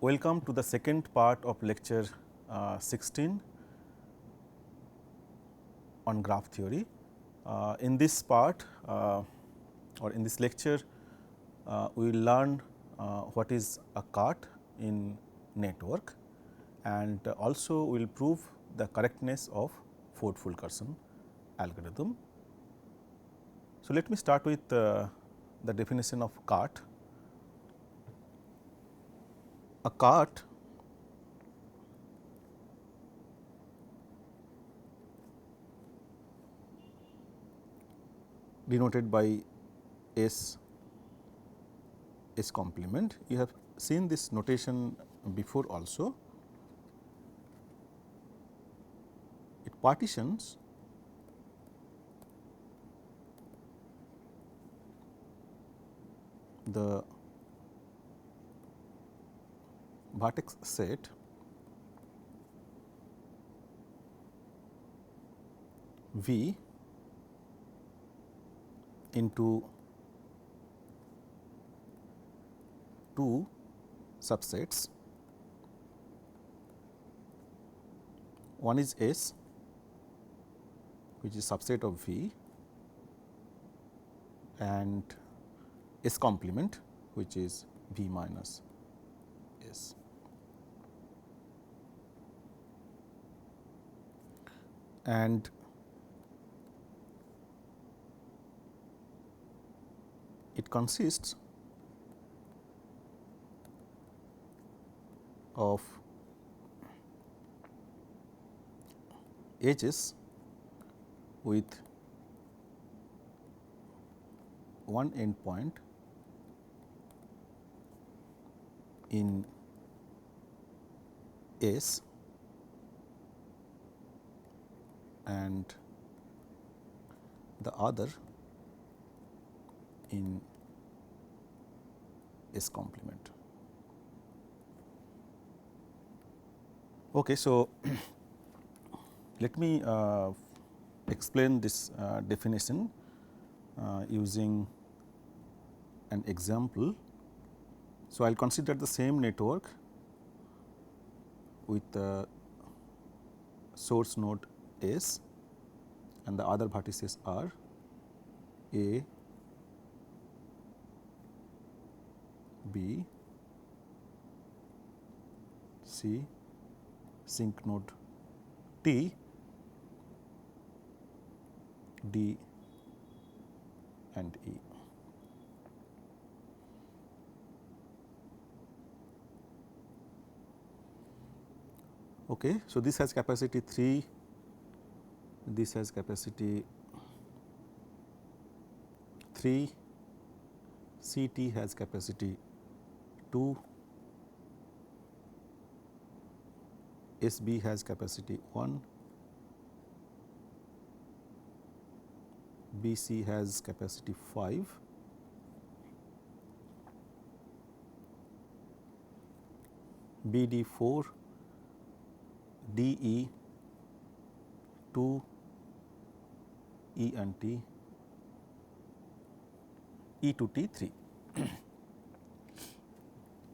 Welcome to the second part of lecture 16 on graph theory. In this part or in this lecture, we will learn what is a cut in network, and also we will prove the correctness of Ford-Fulkerson algorithm. So, let me start with the definition of cut. A cut denoted by S complement. You have seen this notation before also. It partitions the vertex set V into two subsets. One is S, which is subset of V, and S complement, which is V minus S. And it consists of edges with one endpoint in S and the other in S complement. Okay, so let me explain this definition using an example. So, I will consider the same network with the source node S and the other vertices are A, B, C, sink node T, D and E. Okay, so this has capacity 3, this has capacity 3, CT has capacity 2, SB has capacity 1, BC has capacity 5, BD 4, DE 2, E and T, E to T 3.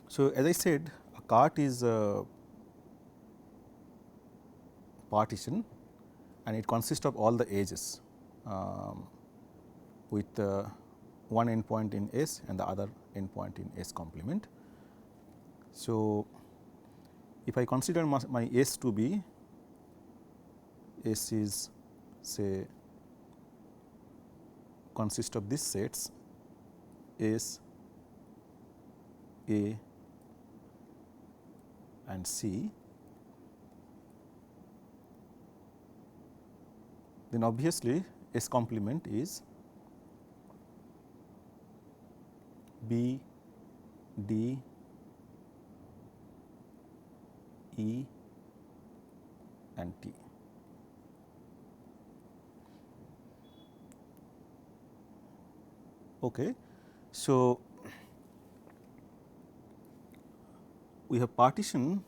So, as I said, a cart is a partition and it consists of all the edges with one endpoint in S and the other endpoint in S complement. So, if I consider my S to be, S is say consist of these sets S, A and C, then obviously S complement is B, D, E and T. Okay. So, we have partitioned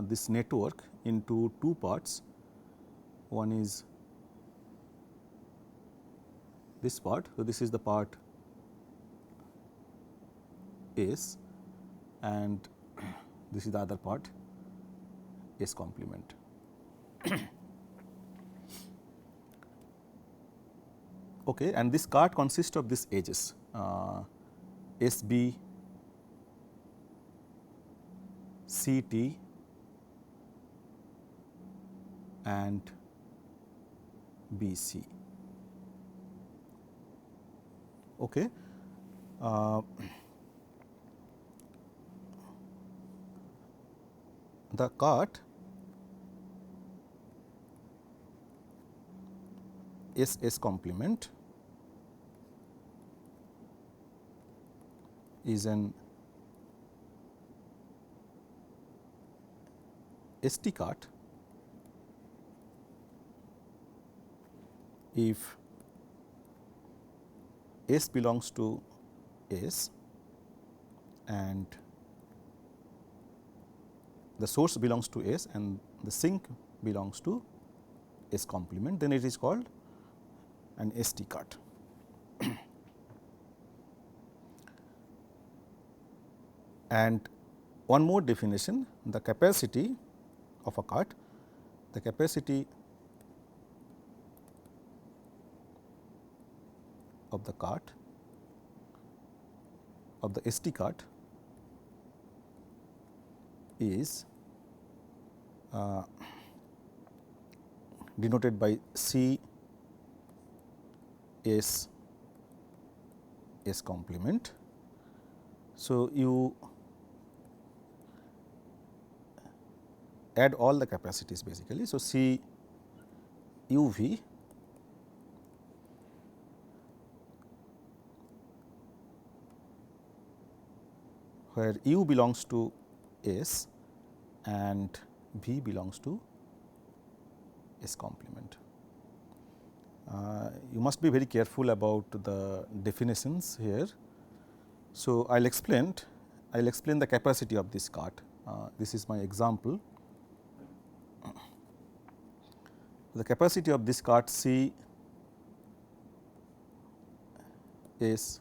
this network into two parts. One is this part. So, this is the part S and this is the other part S complement. Okay, and this cart consists of these edges SB, CT and BC. Okay. The cart S complement is an ST cart if S belongs to S and the source belongs to S and the sink belongs to S complement, then it is called an ST cart. And one more definition, the capacity of a cart, the capacity of the cart of the ST cart is denoted by C S S complement. So, you add all the capacities basically. So, C U V where U belongs to S and V belongs to S complement. You must be very careful about the definitions here. So, I will explain the capacity of this cart. This is my example. The capacity of this cart C S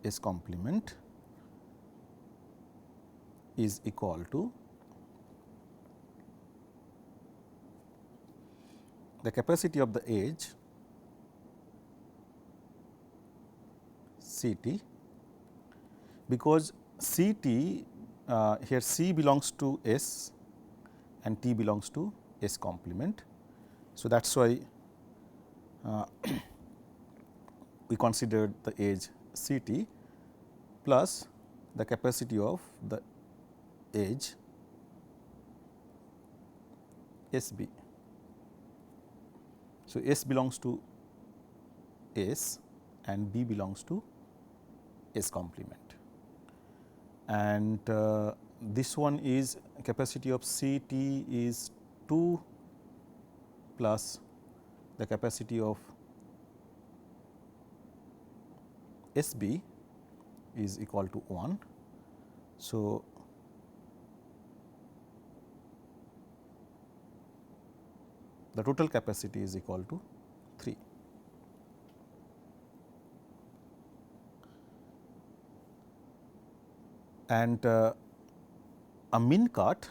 S complement is equal to the capacity of the edge C T, because C T here C belongs to S and T belongs to S complement. So, that is why we considered the edge C T plus the capacity of the edge S B. So, S belongs to S and B belongs to S complement, and this one is capacity of C T is 2 plus the capacity of S B is equal to 1. So, the total capacity is equal to 3. And a min cart,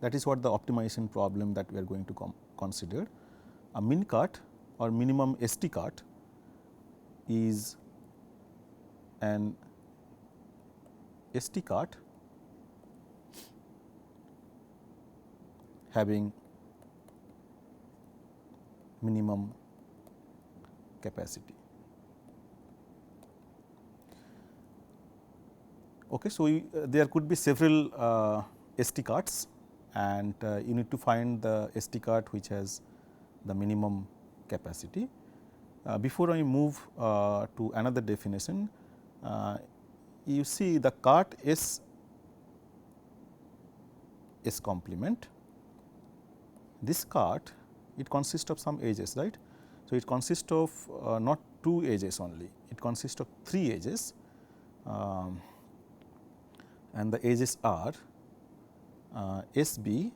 that is what the optimization problem that we are going to consider. A min cart or minimum ST cart is an ST cart having minimum capacity. Okay, so, there could be several ST carts and you need to find the ST cart which has the minimum capacity. Before I move to another definition, you see the cart S complement, this cart it consists of some edges, right. So, it consists of not 2 edges only, it consists of 3 edges and the edges are S B,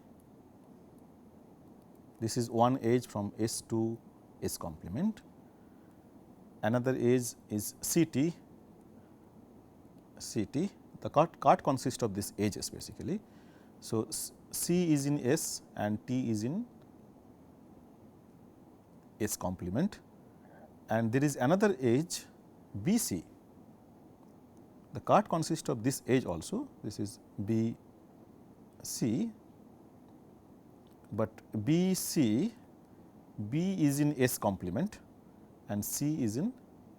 this is one edge from S to S complement, another edge is C T, the cart consists of these edges basically. So, C is in S and T is in S complement, and there is another edge B C. The cart consists of this edge also, this is B C, but B C, B is in S complement and C is in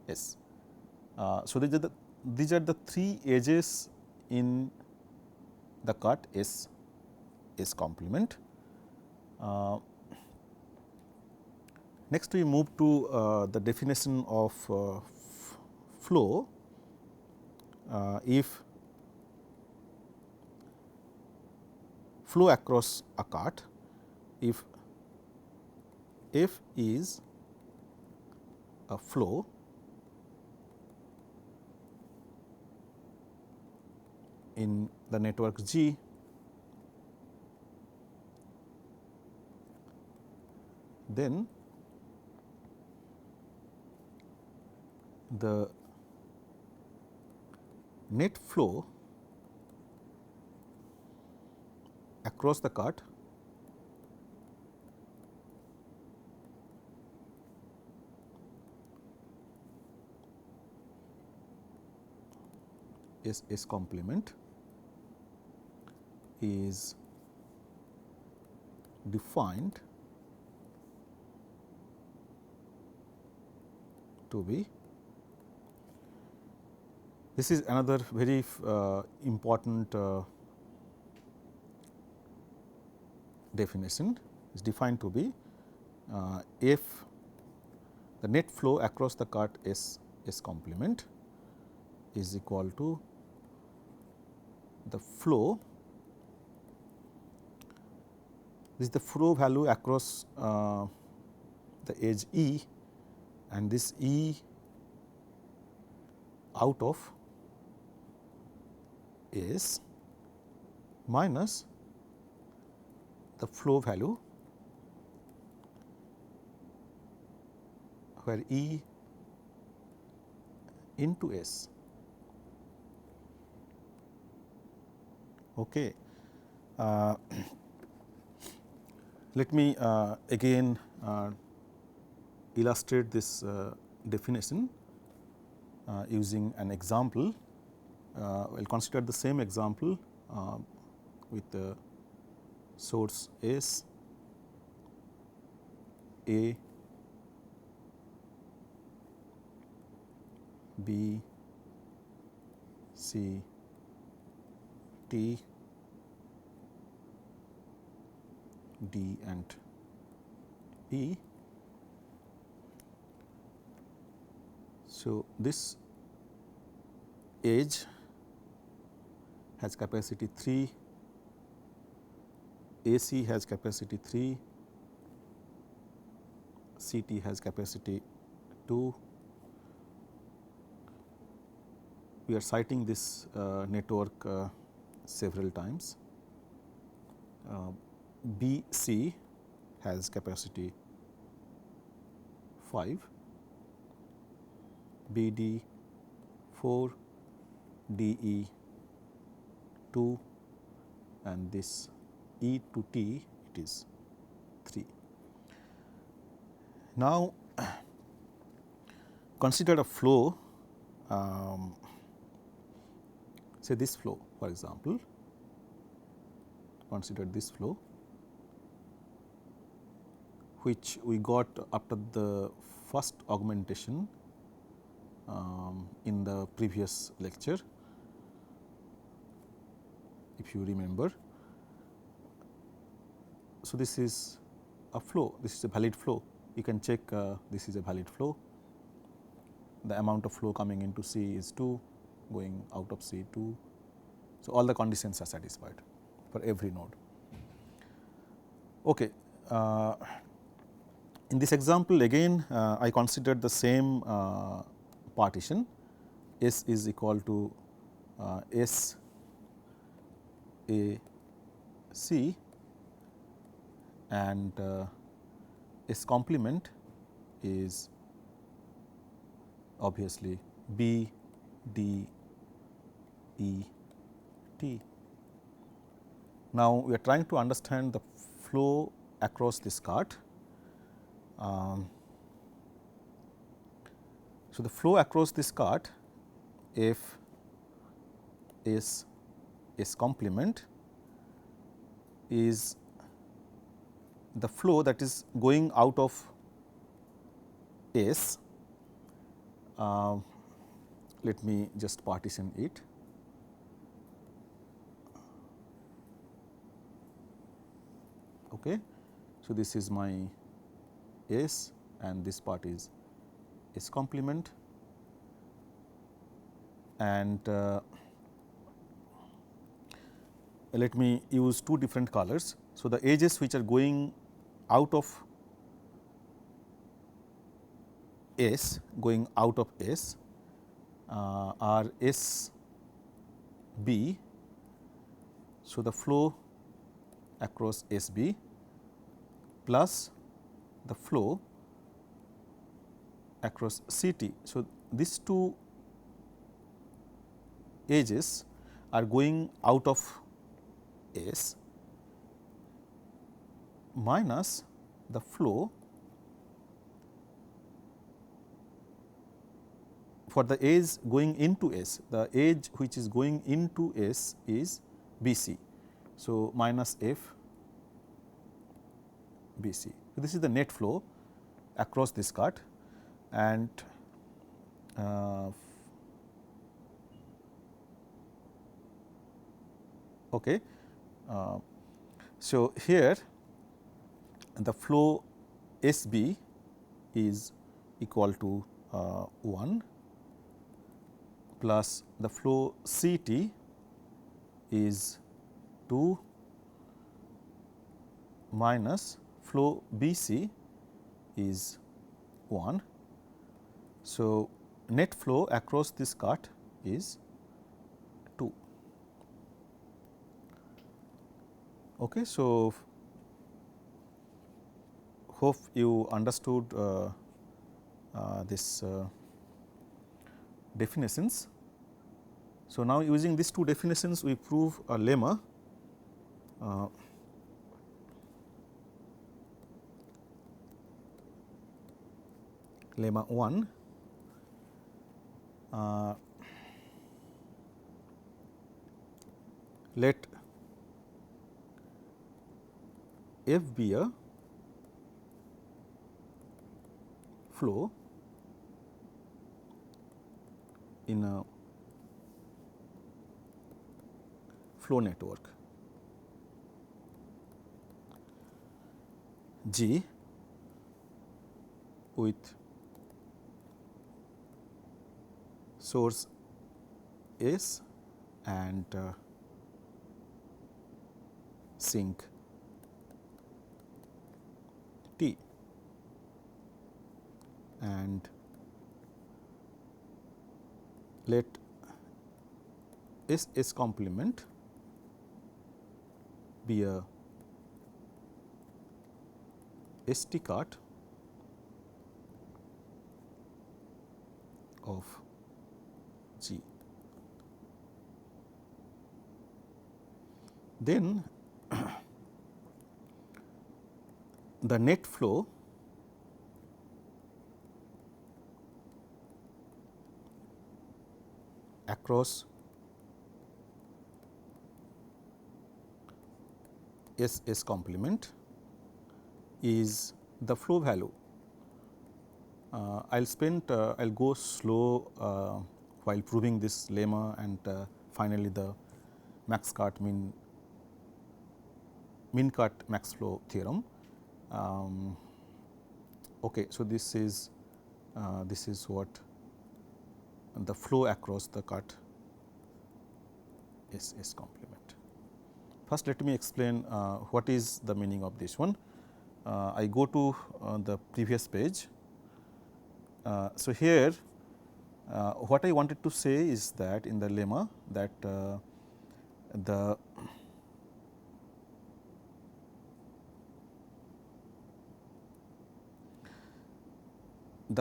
S. So, these are the three edges in the cart S complement. Next we move to the definition of flow. If flow across a cart, if F is a flow in the network G, then the net flow across the cart S complement is defined to be, this is another very important definition, is defined to be if the net flow across the cart S complement is equal to the flow, this is the flow value across the edge E, and this E out of S minus the flow value where E into S. Okay. Let me again illustrate this definition using an example. We will consider the same example with the source S, A, B, C, T, D and E. So, this edge has capacity 3, AC has capacity 3, CT has capacity 2. We are citing this network several times. BC has capacity 5, BD 4, DE 2, and this E to T it is 3. Now, consider a flow, say this flow for example, consider this flow which we got after the first augmentation in the previous lecture, if you remember. So, this is a flow, this is a valid flow, you can check this is a valid flow. The amount of flow coming into C is 2, going out of C 2. So, all the conditions are satisfied for every node. Okay. In this example again I considered the same partition, S is equal to S A C and S complement is obviously B D E T. Now, we are trying to understand the flow across this cart. So, the flow across this cart, if S complement, is the flow that is going out of S. Let me just partition it. Okay. So, this is my S and this part is S complement, and let me use two different colors. So, the edges which are going out of S, are S B. So, the flow across S B plus the flow across C T. So, these two edges are going out of S minus the flow for the edge going into S. The edge which is going into S is B C. So, minus F B C. So, this is the net flow across this cart, and okay. So, here the flow S B is equal to 1 plus the flow C T is 2 minus flow B C is 1. So, net flow across this cart is 2. Okay. So, hope you understood this definitions. So, now using these two definitions we prove a lemma. Lemma 1, let F be a flow in a flow network G with source S and sink T, and let S complement be a ST cart of G. Then the net flow across S complement is the flow value. I will go slow while proving this lemma, and finally, the max cut min cut max flow theorem. Okay, so this is what the flow across the cut is complement. First, let me explain what is the meaning of this one. I go to the previous page. So, here what I wanted to say is that in the lemma that the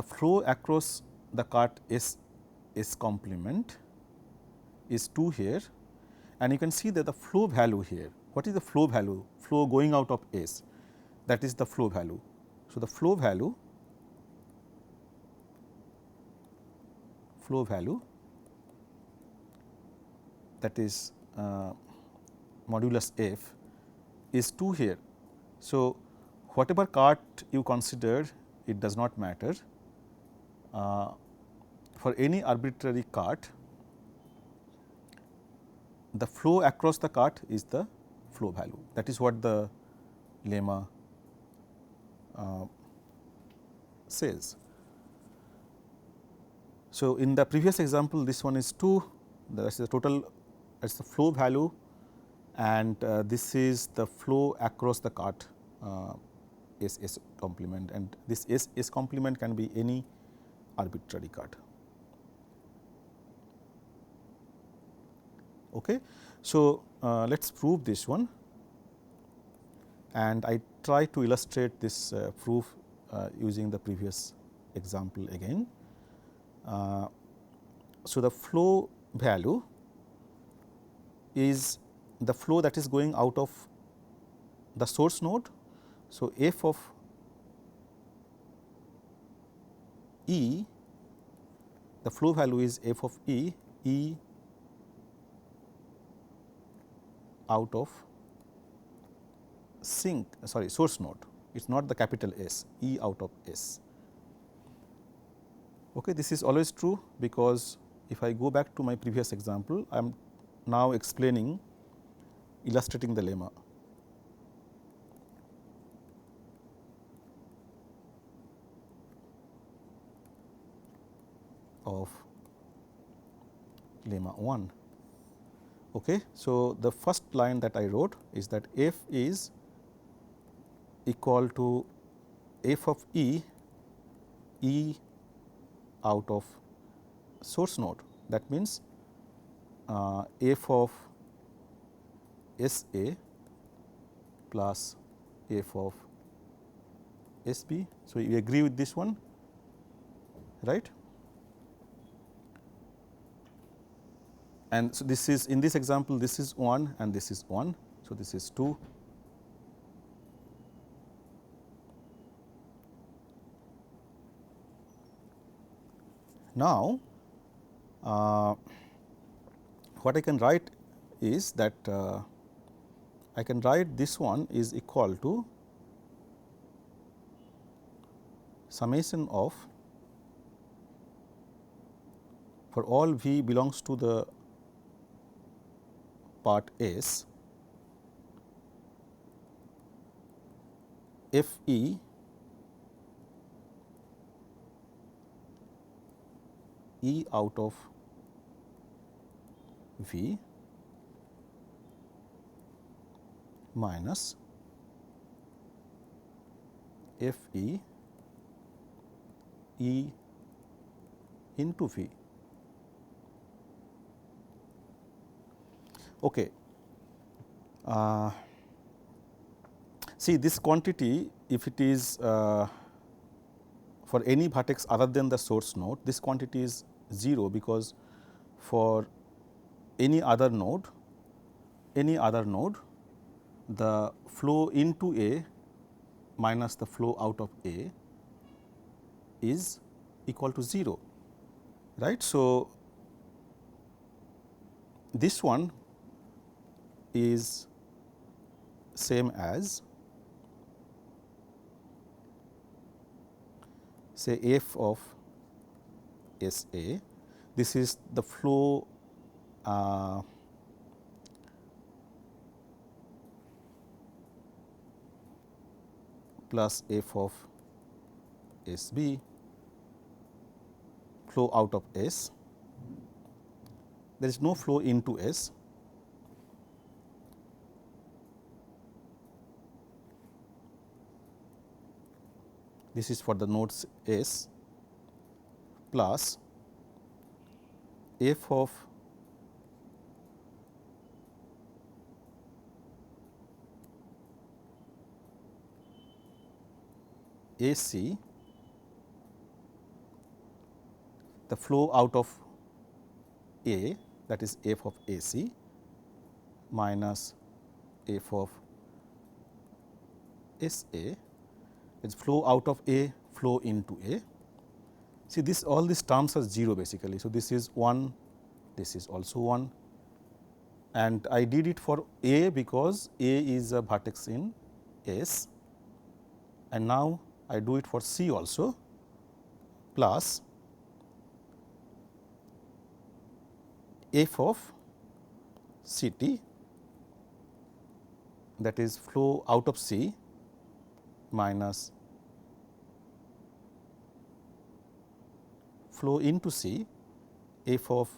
flow across the cart S complement is 2 here, and you can see that the flow value here, what is the flow value? Flow going out of S, that is the flow value. So, the flow value that is modulus f is 2 here. So, whatever cart you consider, it does not matter. For any arbitrary cart, the flow across the cart is the flow value. That is what the lemma says. So, in the previous example, this one is 2, that is the total, that is the flow value, and this is the flow across the cart S complement, and this S complement can be any arbitrary cart. Okay. So, let us prove this one, and I try to illustrate this proof using the previous example again. So, the flow value is the flow that is going out of the source node. So, f of E, the flow value is f of E out of source node, it is not the capital S, E out of S. Okay, this is always true, because if I go back to my previous example, I am now illustrating the lemma. Of lemma 1. Okay. So, the first line that I wrote is that f is equal to f of E out of source node. That means, f of S A plus f of S B. So, you agree with this one, right? And so, this is in this example, this is 1 and this is 1. So, this is 2. Now, what I can write is that I can write this one is equal to summation of, for all v belongs to the part S, f E out of V minus f E into V. Okay. See, this quantity, if it is for any vertex other than the source node, this quantity is 0, because for any other node, the flow into A minus the flow out of A is equal to 0, right. So, this one is same as, say, f of S A. This is the flow plus f of S B, flow out of S. There is no flow into S. This is for the nodes S, plus f of A C, the flow out of A, that is f of A C, minus f of S A is flow out of A, flow into A. See, this all these terms are 0 basically. So, this is 1, this is also 1, and I did it for A because A is a vertex in S, and now I do it for C also, plus f of C T, that is flow out of C minus flow into C, f of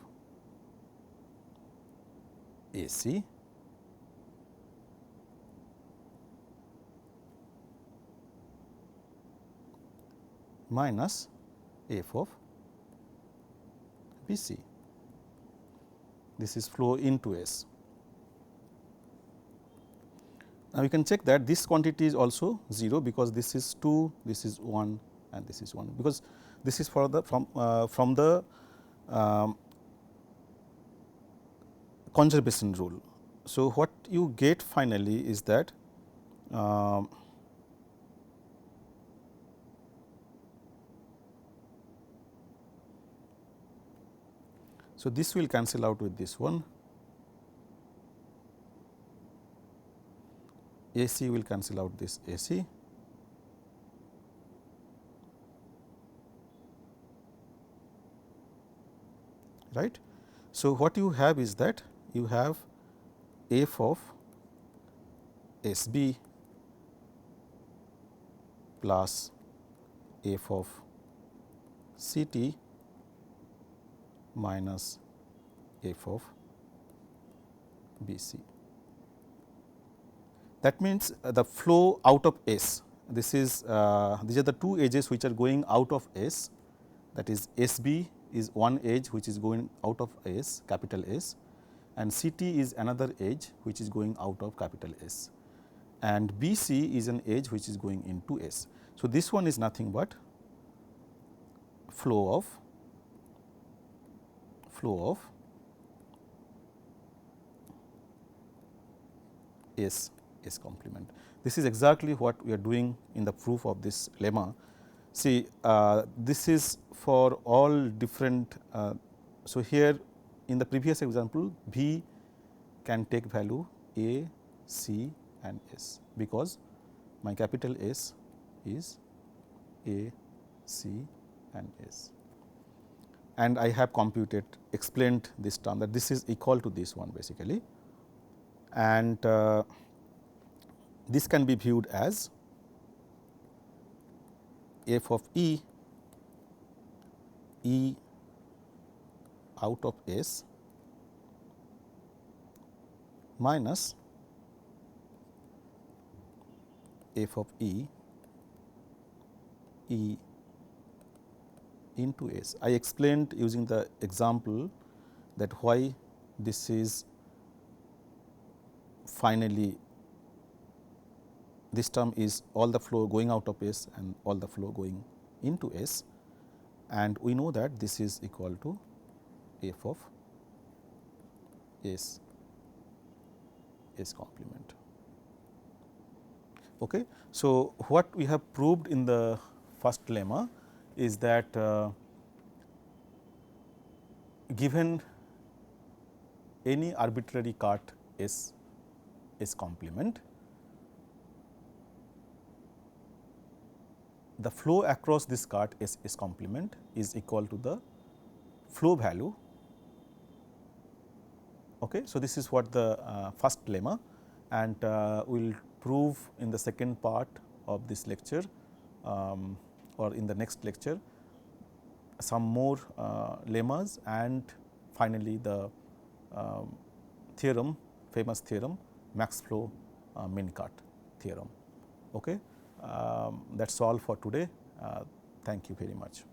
A C minus f of B C. This is flow into S. Now, you can check that this quantity is also 0 because this is 2, this is 1 and this is 1, because this is for the from the conservation rule. So, what you get finally is that so this will cancel out with this one, A C will cancel out this A C, right. So, what you have is that you have f of S B plus f of C T minus f of B C. That means, the flow out of S, this is these are the two edges which are going out of S, that is S B is one edge which is going out of S, capital S, and C T is another edge which is going out of capital S, and B C is an edge which is going into S. So, this one is nothing but flow of S complement. This is exactly what we are doing in the proof of this lemma. See, this is for all different. So, here in the previous example, V can take value A, C and S, because my capital S is A, C and S, and I have explained this term, that this is equal to this one basically, and this can be viewed as f of E out of S minus f of E into S. I explained using the example that why this is finally, this term is all the flow going out of S and all the flow going into S, and we know that this is equal to f of S complement. Okay. So, what we have proved in the first lemma is that given any arbitrary cart S complement, the flow across this cart S complement is equal to the flow value. Okay. So, this is what the first lemma, and we will prove in the second part of this lecture or in the next lecture some more lemmas, and finally, the theorem, famous theorem, max flow min cut theorem. Okay. That is all for today. Thank you very much.